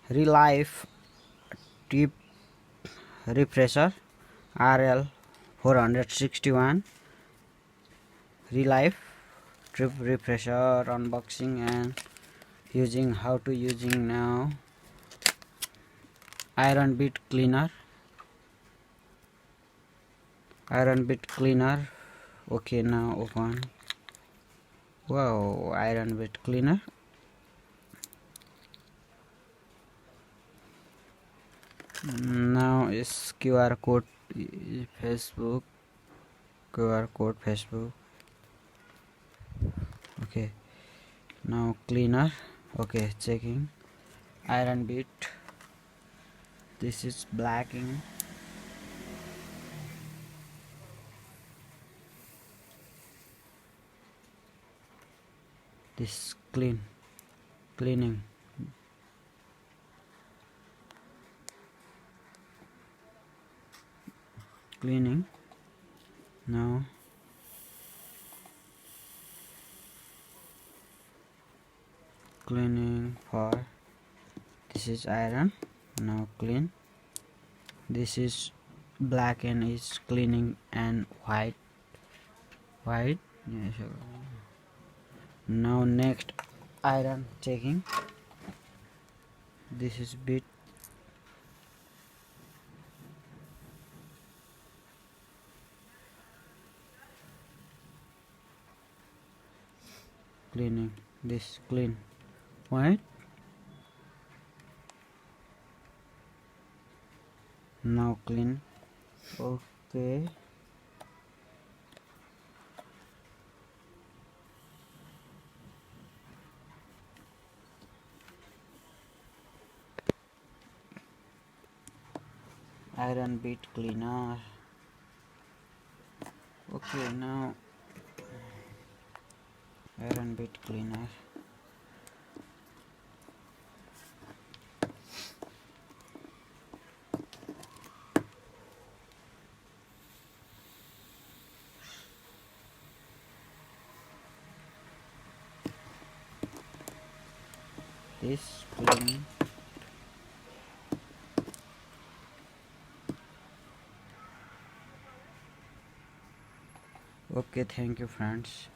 Relife deep refresher RL 461. Relife trip refresher unboxing and using, how to using now. Iron bit cleaner, okay, now open. Wow, iron bit cleaner. Now is QR code, Facebook, QR code Facebook. Okay, now cleaner. Okay, checking. Iron bit, this is blacking. This cleaning. Now cleaning for, this is iron, now clean. This is black and is cleaning, and white. Yes. Now next iron checking. This is bit cleaning. This clean white. Now clean. Okay, iron bit cleaner. Okay, now iron bit cleaner. This clean. Okay, thank you friends.